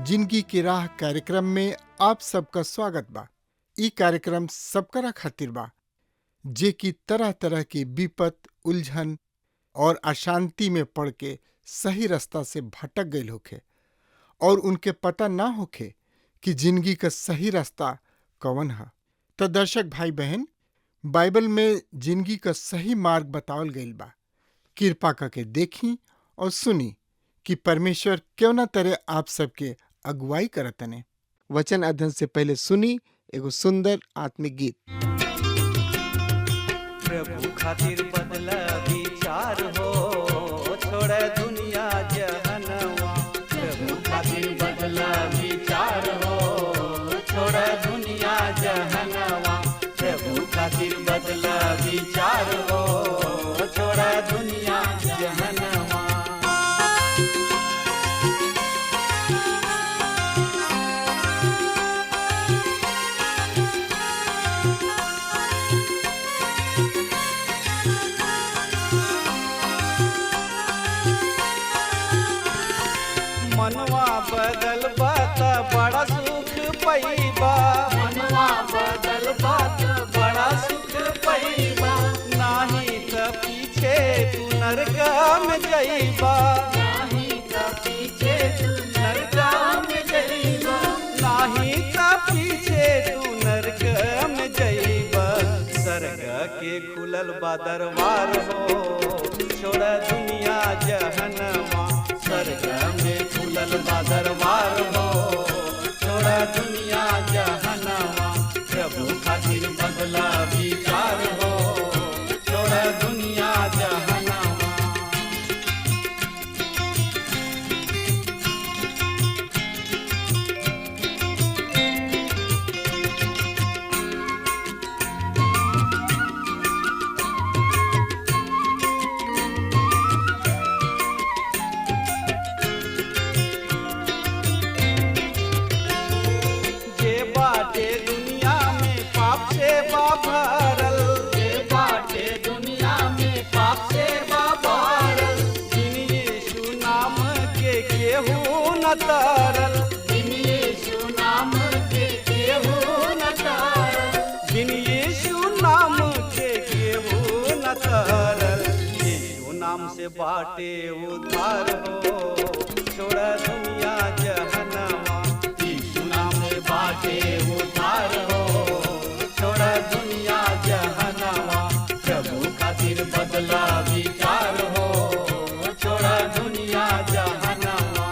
जिंदगी की राह कार्यक्रम में आप सबका स्वागत बा। ई कार्यक्रम सबकरा खातिर बा जे की तरह तरह की विपत, उलझन और अशांति में पड़ के सही रास्ता से भटक गईल होखे और उनके पता ना होखे कि जिंदगी का सही रास्ता कौन है। तो दर्शक भाई बहन, बाइबल में जिंदगी का सही मार्ग बतावल गईल बा। कृपा करके देखी और सुनी कि परमेश्वर क्यों ना तरह आप सबके अगुवाई करतने। वचन अध्ययन से पहले सुनी एगो सुंदर आत्मिक गीत। प्रभु खातिर बदला विचार हो, छोड़ दुनिया जहनवा। प्रभु खातिर बदला विचार हो, छोड़ दुनिया जहनवा। प्रभु खातिर बदला विचार हो, छोड़ दुनिया जहनवा। मनवा बदल बात बड़ा सुख पैबा। मनवा बदल बात बड़ा सुख पैबा। नाही त पीछे तू नरक में जइबा। नाही त पीछे तू नरक में जइबा। नाही त पीछे तू नरक में जइबा। स्वर्ग के खुलल बा दरबार हो, छोड़ दुनिया जहनवा। स्वर्ग में खुलल बा दरबार हो, छोड़ दुनिया जहनवा। प्रभु खातिर बदला विचार हो, छोड़ दुनिया जहनवा। भरल जे बाटे दुनिया में पाप से भरल। बिन यीशु नाम के केहू न तरल। बिन यीशु नाम के केहू न तरल। बिन यीशु नाम के केहू न तरल। यीशु नाम से बाटे उद्धार हो, छोड़ दुनिया जहनवा। यीशु नाम से बाटे उद्धार हो, छोड़ दुनिया जहनवा। प्रभु खातिर बदला विचार हो, छोड़ दुनिया जहनवा।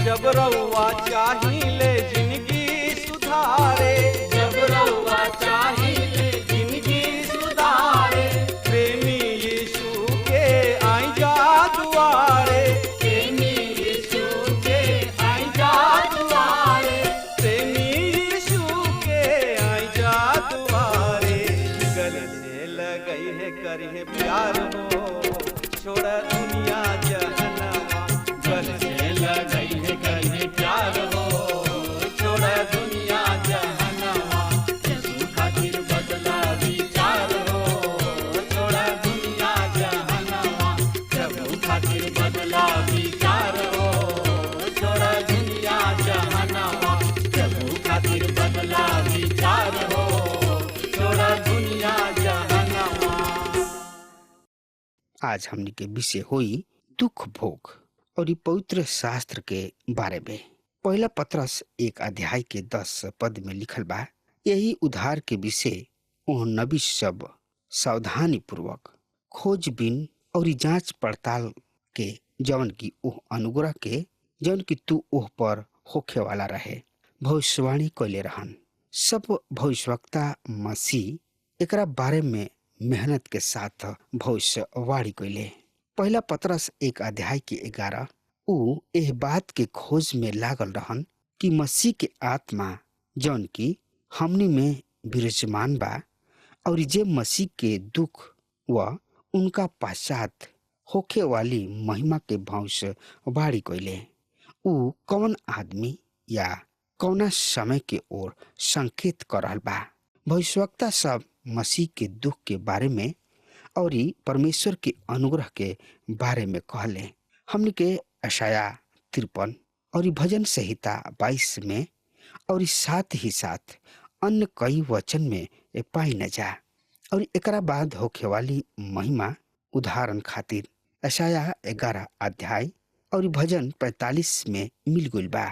जब रउआ चाहिले जिंदगी सुधारे। जब रउआ चाहिले जिंदगी सुधारे। प्रेमी यीशु के आई जा दुआरे। प्रेमी यीशु के आई जा दुआरे। प्रेमी यीशु के आई जा दुआरे। गले से लगई है करिए प्यार हो, छोड़ दुनिया जहनवा। गले से लगई है करिए प्यार हो, छोड़ दुनिया जहनवा। यीशु खातिर बदला विचार हो, छोड़ दुनिया जहनवा। प्रभु खातिर बदला विचार हो, छोड़ दुनिया जहनवा। प्रभु खातिर बदला विचार हो, छोड़ दुनिया जहनवा। आज हमनी के विषय होई दुख भोग और पवित्र शास्त्र के बारे में। पहला पत्रस 1 अध्याय के 10 पद में लिखल बा, यही उद्धार के विषय ओह नबी सब सावधानी पूर्वक खोजबीन और जांच पड़ताल के जवन की ओह अनुग्रह के जवन की तू ओह पर होखे वाला रहे भविष्यवाणी कैले रहन। सब भविष्यवक्ता मसीह एकरा बारे में मेहनत के साथ भविष्यवाणी कैले। पहला पतरस 1:11 ऊ एह बात के खोज में लागल रहन कि मसीह के आत्मा जौन की हमनी में विराजमान बा और जे मसीह के दुख व उनका पश्चात होखे वाली महिमा के भविष्यवाणी कैले। ऊ कौन आदमी या कौना समय के ओर संकेत कर रहल बा। भविष्यवक्ता सब मसीह के दुख के बारे में और परमेश्वर के अनुग्रह के बारे में कहले। हमने के यशाया 53 और भजन संहिता 22 में और साथ ही साथ अन्य कई वचन में पाई न जा। और एकरा बाद होखे वाली महिमा उदाहरण खातिर यशाया 11 अध्याय और भजन 45 में मिल गइल बा।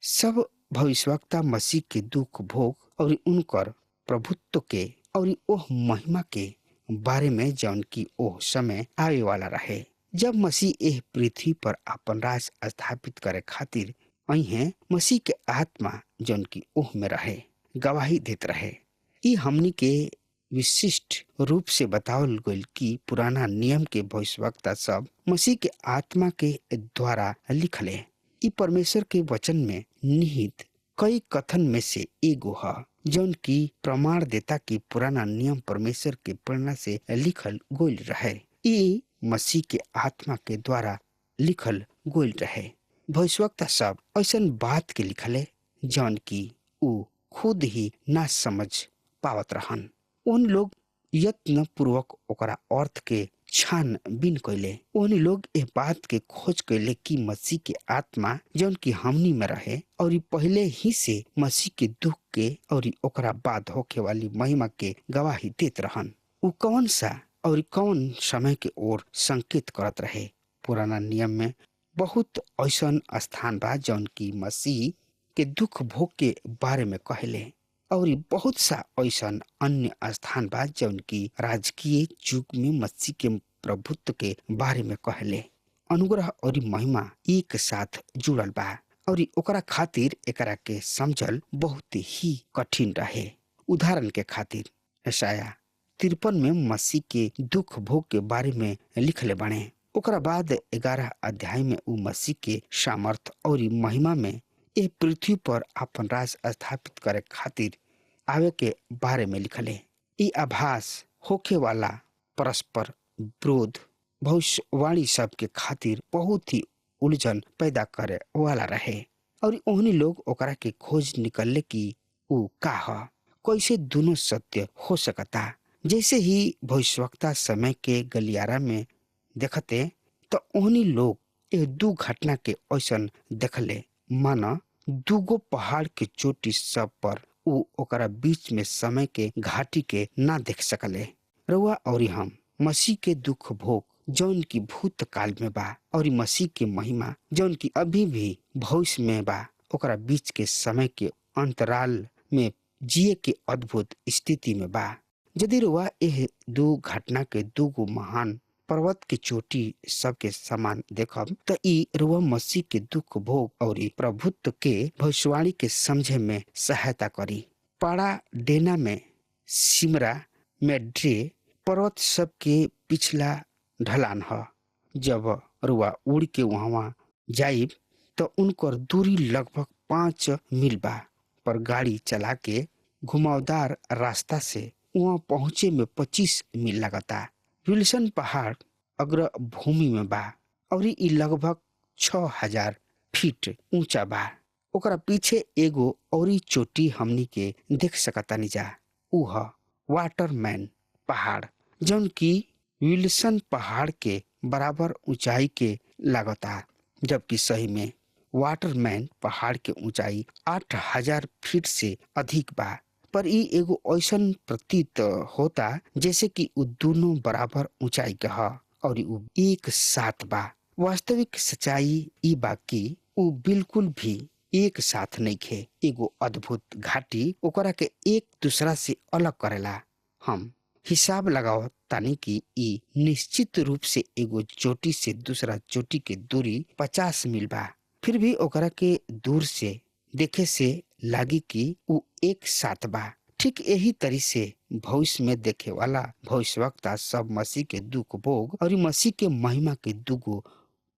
सब भविष्यवक्ता मसीह के दुख भोग और उनकर प्रभुत्व के और ओह महिमा के बारे में जौन की ओह समय आवे वाला रहे जब मसीह एह पृथ्वी पर अपन राज स्थापित करे खातिर अइहे। मसीह के आत्मा जौन की ओह में रहे गवाही देत रहे। ई हमनी के विशिष्ट रूप से बतावल गइल कि पुराना नियम के भविष्यवक्ता सब मसीह के आत्मा के द्वारा लिखले। ई परमेश्वर के वचन में निहित कई कथन में से एगो है जौन की प्रमाण देता कि पुराना नियम परमेश्वर के प्रेरणा से लिखल गोल रहे। ई मसीह के आत्मा के द्वारा लिखल गोल रहे। भविष्यवक्ता सब ऐसन बात के लिखले जौन की ऊ खुद ही ना समझ पावत रहन। उन लोग यत्न पूर्वक ओकरा अर्थ के छानबीन कैले। उन लोग ए बात के खोज कैले कि मसीह के आत्मा जौन की हमनी में रहे और पहले ही से मसीह के दुख के और ओकरा बाद होखे वाली महिमा के गवाही देत रहन। उ कौन सा और कौन समय के ओर संकेत करत रहे। पुराना नियम में बहुत ऐसन स्थान बा जौन की मसीह के दुख भोग के बारे में कहले और बहुत सा ऐसन अन्य स्थान बा जौन की राजकीय युग में मसीह के प्रभुत्व के बारे में कहले। अनुग्रह और महिमा एक साथ जुड़ल बा और ओकरा खातिर एकरा के समझल बहुत ही कठिन रहे। उदाहरण के खातिर यशाया 53 में मसीह के दुख भोग के बारे में लिखले बने। ओकरा बाद 11 अध्याय में उ मसीह के सामर्थ और महिमा में ए पृथ्वी पर अपन राज स्थापित करे खातिर आवे के बारे में लिखले। ई आभास होखे वाला परस्पर विरोध भविष्यवाणी सब के खातिर बहुत ही उलझन पैदा करे वाला रहे और ओहनी लोग ओकरा के खोज निकलले कि ऊ का ह कैसे दोनों सत्य हो सकता। जैसे ही भविष्यवक्ता समय के गलियारा में देखते तो ओहनी लोग ए दू घटना के ऐसन देखले माना दूगो पहाड़ के चोटी सब पर ऊ ओकरा बीच में समय के घाटी के ना देख सकले। रउआ और हम मसीह के दुख भोग जौन की भूतकाल में बा और मसीह के महिमा जौन की अभी भी भविष्य में बा ओकरा बीच के समय के अंतराल में जिए के अद्भुत स्थिति में बा। यदि रउआ एह दू घटना के दूगो महान पर्वत के चोटी सबके समान देखब त ई रउआ मसीह के दुख भोग और प्रभुत्व के भविष्यवाणी के समझे में सहायता करी। पाड़ा डेना में सिमरा में ड्रे पर्वत सब के पिछला ढलान ह। जब रुआ उड़ के वहां जाइब तो उनकर दूरी लगभग 5 मील बा पर गाड़ी चला के घुमावदार रास्ता से वहां पहुंचे में 25 मील लगता। विल्सन पहाड़ अग्र भूमि में बा और ई लगभग 6000 फीट ऊंचा बा। ओकरा पीछे एगो औरी चोटी हमनी के देख सकतानी जा ऊ ह वाटरमैन पहाड़ जौन की विल्सन पहाड़ के बराबर ऊंचाई के लागता, जबकि सही में वाटरमैन पहाड़ के ऊंचाई 8000 फीट से अधिक बा। पर ई एगो ऐसन प्रतीत होता जैसे कि उ दोनों बराबर ऊंचाई के ह और उ एक साथ बा। वास्तविक सच्चाई ई बा कि उ बिल्कुल भी एक साथ नहीं खे। एगो अद्भुत घाटी ओकरा के एक दूसरा से अलग करेला। हम हिसाब लगावत तानी कि ई निश्चित रूप से एगो चोटी से दूसरा चोटी के दूरी 50 मील बा। फिर भी ओकरा के दूर से देखे से लागी कि ऊ एक साथ बा। ठीक यही तरी से भविष्य में देखे वाला भविष्यवक्ता सब मसीह के दुख भोग और मसीह के महिमा के दुगो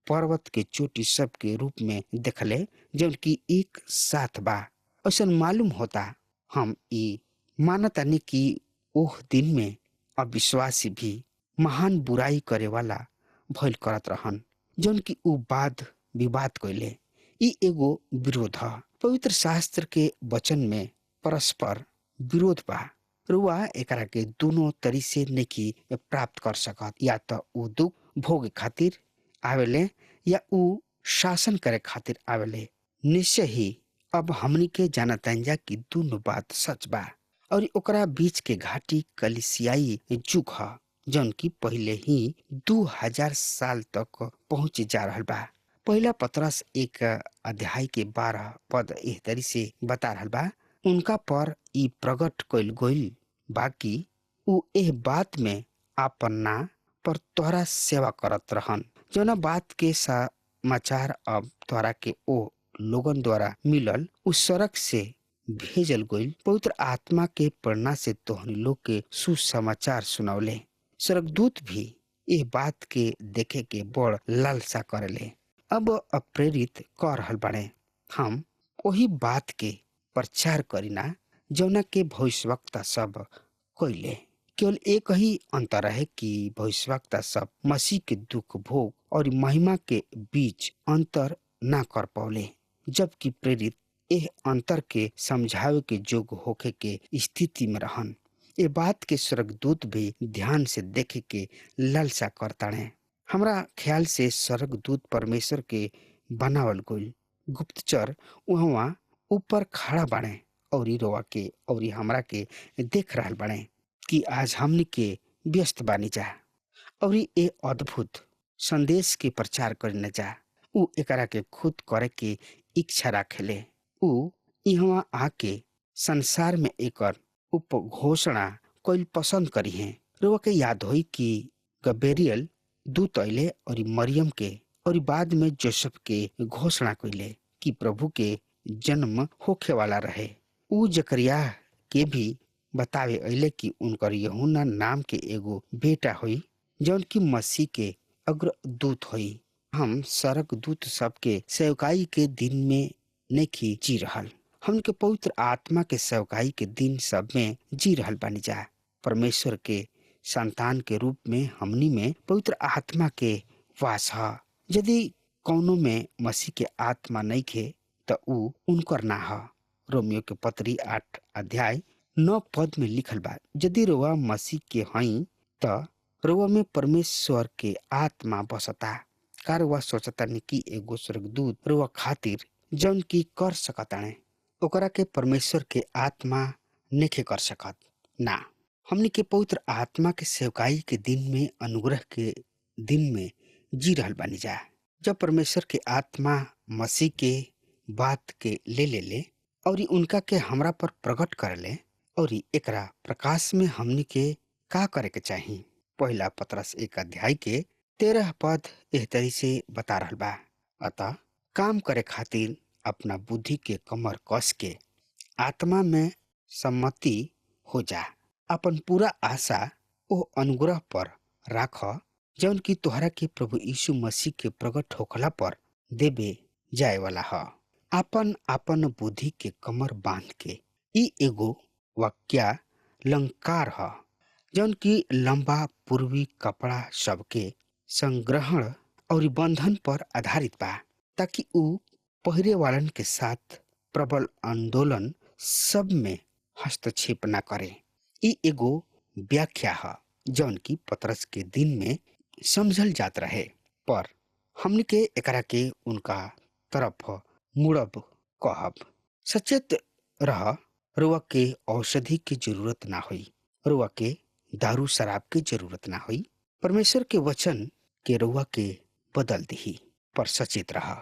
पर्वत के चोटी सब के रूप में देखले जौन की एक साथ बा। ऐसा मालूम होता हम ई मानतानी कि ओह दिन में अविश्वासी भी महान बुराई करे वाला भइल करत रहन जौन की ऊ वाद विवाद कइले। ई एगो विरोध ह। पवित्र शास्त्र के वचन में परस्पर विरोध बा। रुआ एकरा के दोनों तरी से नहीं प्राप्त कर सकत। या तो ऊ दुख भोग खातिर आवेले या ऊ शासन करे खातिर आवेले। निश्चय ही अब हमनी के जानतानी जा कि दोनों बात सच बा और ओकरा बीच के घाटी कलिसियाई जुग ह जौन की पहले ही 2000 साल तक पहुंच जा रहल बा। पहला पतरस 1 अध्याय के 12 पद एह तरी से बता रहल बा, उनका पर ई प्रकट कइल गइल बाकी ऊ एह बात में आपन ना पर तोहरा सेवा करत रहन जौना बात के समाचार अब तोहरा के ओ लोगन द्वारा मिलल उस सड़क से भेजल गइल पवित्र आत्मा के प्रेरणा से तोहनी लोग के सुसमाचार सुनौले। स्वर्गदूत भी ये बात के देखे के बड़ लालसा करेले। अब अप्रेरित कर रहल बाड़े। हम वही बात के प्रचार करीना जौना के भविष्यवक्ता सब कइले। केवल एक ही अंतर है कि भविष्यवक्ता सब मसीह के दुख भोग और महिमा के बीच अंतर ना कर पौले, जबकि प्रेरित एह अंतर के समझावे के जोग होखे के स्थिति में रहन। ये बात के स्वर्गदूत भी ध्यान से देखे के लालसा करताड़े। हमरा ख्याल से स्वर्गदूत परमेश्वर के बनावल गइल गुप्तचर वहाँ ऊपर खड़ा बाड़े और रोवा के और हमरा के देख रहल बाड़े कि आज हमनी के व्यस्त बानी जा और ये अद्भुत संदेश के प्रचार करने जा। ऊ एकरा के खुद करे के इच्छा रखेले। ऊ यहाँ आके संसार में एकर उपघोषणा कइल पसंद करी है। रोवा के याद होई कि गब्रिएल दूत अइले और मरियम के और बाद में जोसेफ के घोषणा कइले कि प्रभु के जन्म होखे वाला रहे। ऊ जकरिया के भी बतावे अइले कि उनकर यूहन्ना नाम के एगो बेटा होई जौन की मसीह के अग्रदूत होई। हम स्वर्गदूत सबके सेवकाई के दिन में नहीं जी रहल, हमके पवित्र आत्मा के सेवकाई के दिन सब में जी रहल बानी जा। परमेश्वर के संतान के रूप में हमनी में पवित्र आत्मा के वास है। यदि कौनो में मसीह के आत्मा नहीं खे तो ऊ उनकर ना है। रोमियो के पत्री 8 अध्याय 9 पद में लिखल बा, यदि रोवा मसीह के हई तो रोवा में परमेश्वर के आत्मा बसता। कार वह सोचता नहीं कि एगो स्वर्गदूत रोवा खातिर जौन की कर सकताने ओकरा के परमेश्वर के आत्मा नेखे कर सकत ना। हमनी के पवित्र आत्मा के सेवकाई के दिन में अनुग्रह के दिन में जी रहल बानी जा। जब परमेश्वर के आत्मा मसीह के बात के ले और उनका के हमरा पर प्रकट करले और एकरा प्रकाश में हमनी के का करे के चाहिए। पहला पतरस 1 अध्याय के 13 पद एह तरी से बता रहल बा, अतः काम करे खातिर अपना बुद्धि के कमर कस के आत्मा में सम्मति हो जा। अपन पूरा आशा ओ अनुग्रह पर राख जौन की तोहरा के प्रभु यीशु मसीह के प्रकट होखला पर देबे जाए वाला है। अपन अपन बुद्धि के कमर बांध के ई एगो वाक्या लंकार है जौन की लंबा पूर्वी कपड़ा सबके संग्रहण और बंधन पर आधारित बा, ताकि ऊ पहिरे वालन के साथ प्रबल आंदोलन सब में हस्तक्षेप न करे। ई एगो व्याख्या है जौन की पतरस के दिन में समझल जात रहे, पर हमने के एकरा के उनका तरफ मुड़ब कहब। सचेत रह, रुआ के औषधि की जरूरत ना हुई, रुआ के दारू शराब की जरूरत ना हुई। परमेश्वर के वचन के रुआ के बदल दी, पर सचेत रह।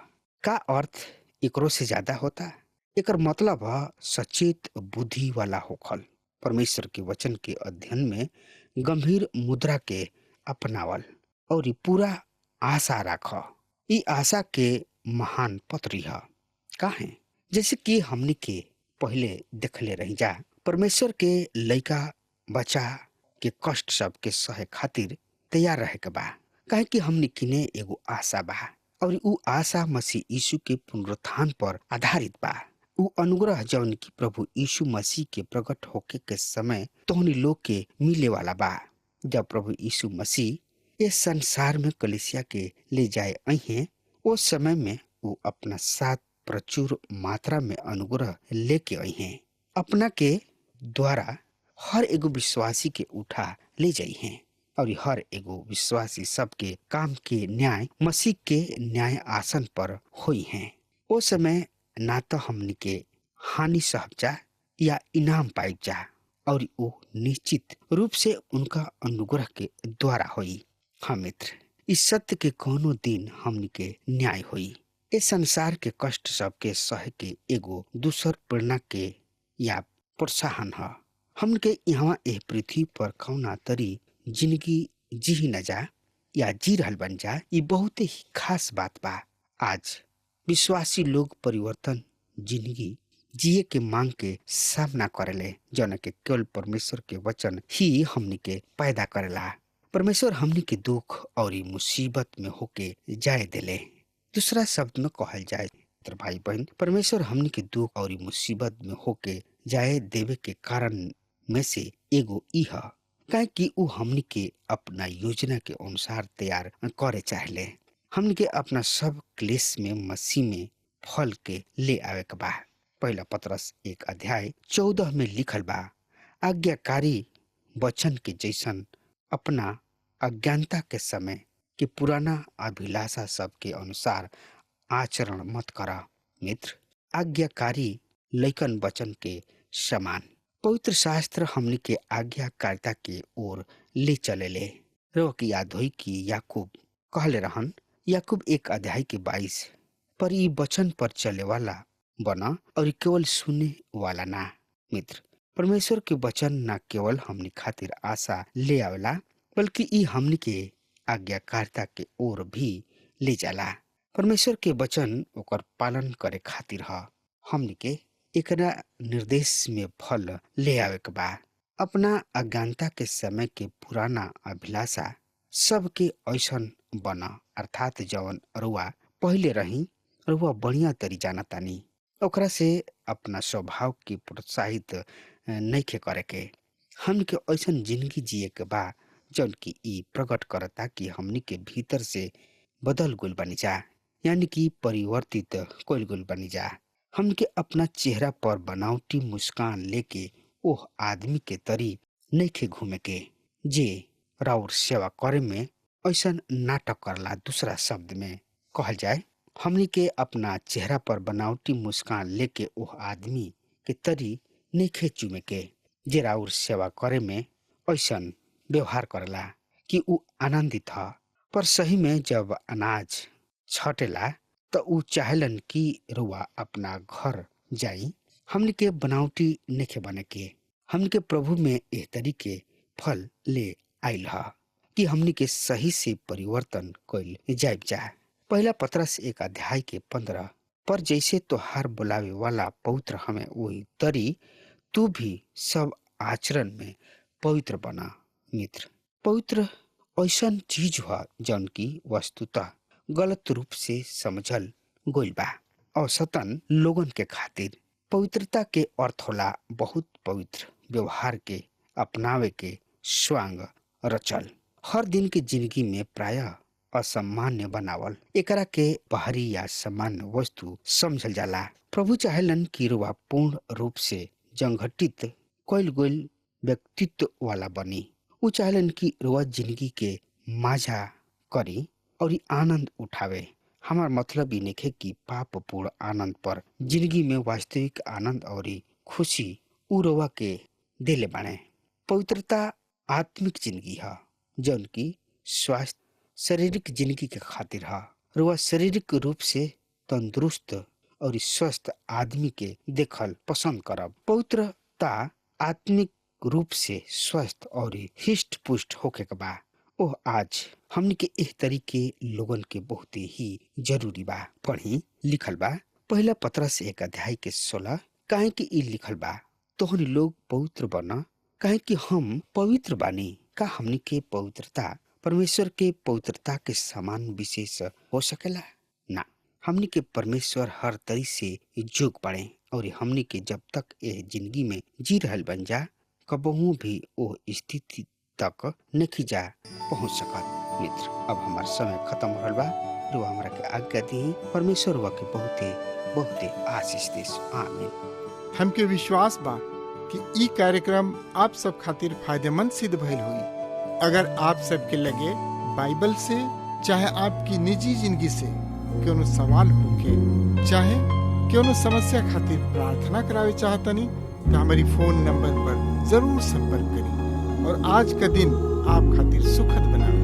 का अर्थ एकरो से ज्यादा होता? एकर मतलब है सचेत बुद्धि वाला होखल। परमेश्वर के वचन के अध्ययन में गंभीर मुद्रा के अपनावल और पूरा आशा राख। ई आशा के महान पत्री है। काहे जैसे कि हमनी के पहले देखले रही जा, परमेश्वर के लइका बच्चा के कष्ट सब के सहे खातिर तैयार रहे के बा। काहे कि हमनी किने एगो आशा बा और उ आशा मसीह यीशु के पुनरुत्थान पर आधारित बा। उ अनुग्रह जौन की प्रभु यीशु मसीह के प्रकट होके के समय तोहनी लोग के मिले वाला बा। जब प्रभु यीशु मसीह इस संसार में कलीसिया के ले जाए अहे, उस समय में वो अपना साथ प्रचुर मात्रा में अनुग्रह लेके अहे, अपना के द्वारा हर एगो विश्वासी के उठा ले जाई हैं और हर एगो विश्वासी सबके काम के न्याय मसीह के न्याय आसन पर हुई हैं। ओ समय ना तो हमनी के हानि सहब जा या इनाम पाइब जा, और वो निश्चित रूप से उनका अनुग्रह के द्वारा हुई। हाँ मित्र, इस सत्य के कोनो दिन हमनी के न्याय हुई। इस संसार के कष्ट सबके सह के एगो दूसर प्रेरणा के या प्रोत्साहन है। हमन के यहाँ एह पृथ्वी पर कौना तरी जिंदगी जी न जा या जी रहल बन जा, ये बहुत ही खास बात बा। आज विश्वासी लोग परिवर्तन जिंदगी जिए के मांग के सामना करेले, जौन के केवल परमेश्वर के वचन ही हमनी के पैदा करेला। परमेश्वर हमनी के दुख और मुसीबत में होके जाए देले। दूसरा शब्द में कहल जाए भाई बहन, परमेश्वर हमनी के दुख और मुसीबत में होके जाए देवे के कारण में से एगो ई है, काहे कि उ हमनी के अपना योजना के अनुसार तैयार करे चाहले। हमनी के अपना सब क्लेश में मसीह में फल के ले आवे के बा। पहला पतरस 1:14 में लिखल बा, आज्ञाकारी वचन के जैसन अपना अज्ञानता के समय के पुराना अभिलाषा सब के अनुसार आचरण मत करा। मित्र, आज्ञाकारी लइकन वचन के समान पवित्र शास्त्र हमनी के आज्ञाकारिता के ओर ले चलेले। रो की याद हुई कि याकूब कहले रहन, याकूब 1:22, पर ई वचन पर चले वाला बना और केवल सुने वाला ना। मित्र, परमेश्वर के वचन न केवल हमनी खातिर आशा ले आवेला, बल्कि ई हमनी के आज्ञाकारिता के ओर भी ले जाला। परमेश्वर के वचन ओकर पालन करे खातिर ह। हमनी के एकरा निर्देश में फल ले आवे के बा। अपना अज्ञानता के समय के पुराना अभिलाषा सबके ऐसन बना, अर्थात जवन रुआ पहले रही रुआ बढ़िया तरी जाना तानी, ओकरा से अपना स्वभाव के प्रोत्साहित नइखे करे के। हमनी के ऐसन जिंदगी जिए के बा जौन की ई प्रकट करता कि हमनी के भीतर से बदल गुल बनी जा, यानी कि परिवर्तित कोइल गुल बनी जा। हमनी के अपना चेहरा पर बनावटी मुस्कान लेके ओह आदमी के तरी नइखे घूमे के जे राउर सेवा करे में ऐसन नाटक करला। दूसरा शब्द में कहल जाए, हमनी के अपना चेहरा पर बनावटी मुस्कान लेके ओह आदमी के तरी नइखे चूमे के जे राउर सेवा करे में ऐसन व्यवहार करला कि उ आनंदित ह। पर सही में जब अनाज छटेला तो उ चाहलन कि रुआ अपना घर जाई। हमनी के बनावटी नइखे बने के। हमनी के प्रभु में एह तरीके फल ले आइल ह कि हमनी के सही से परिवर्तन कइल जाइब जा। पहला पतरस 1:15, पर जैसे तोहार बुलावे वाला पवित्र हमें वही तरी तू भी सब आचरण में पवित्र बना। मित्र, पवित्र ऐसन चीज हुआ जौन की वस्तुतः गलत रूप से समझल गइल बा। औसतन लोगन के खातिर पवित्रता के अर्थ होला बहुत पवित्र व्यवहार के अपनावे के स्वांग रचल। हर दिन के जिंदगी में प्रायः असामान्य बनावल एकरा के बाहरी या सामान्य वस्तु समझल जाला। प्रभु चाहेलन कि रुआ पूर्ण रूप से संगठित कइल गइल व्यक्तित्व वाला बनी। उ चाहेलन कि रुआ जिंदगी के मजा करी और आनंद उठावे। हमार मतलब ई नइखे कि पापपूर्ण आनंद, पर जिंदगी में वास्तविक आनंद और खुशी उ रुआ के देले बाणे। पवित्रता आत्मिक जिंदगी है जौन की स्वास्थ्य शारीरिक जिंदगी के खातिर है। रुआ शारीरिक रूप से तंदुरुस्त और स्वस्थ आदमी के देखल पसंद करब। पवित्रता आत्मिक रूप से स्वस्थ और हिष्ट पुष्ट होके के बा। ओह आज हमनी के एह तरीके लोगन के बहुत ही जरूरी बा। पढ़ी लिखल बा पहला पत्रस 1:16 काहे कि ई लिखल बा तोहनी लोग पवित्र बना काहे कि हम पवित्र बानी। का हमनी के पवित्रता परमेश्वर के पवित्रता के समान विशेष हो सकेला? ना, हमनी के परमेश्वर हर तरी से जोग पड़े और हमनी के जब तक यह जिंदगी में जी रहल बन जा कबहू भी वो स्थिति तक नहीं जा पहुंच सकत। मित्र अब हमार समय खत्म हो बा। जो हमरा के आज्ञा दी परमेश्वर वा के बहुते बहुते आशीष देस। आमीन। हमके विश्वास बा कि ई कार्यक्रम आप सब खातिर फायदेमंद सिद्ध भइल हुई। अगर आप सबके लगे बाइबल से चाहे आपकी निजी जिंदगी से कोनो सवाल होके चाहे कोनो समस्या खातिर प्रार्थना करावे चाहतनी तो हमारी फोन नंबर पर जरूर संपर्क करें और आज का दिन आप खातिर सुखद बनावे।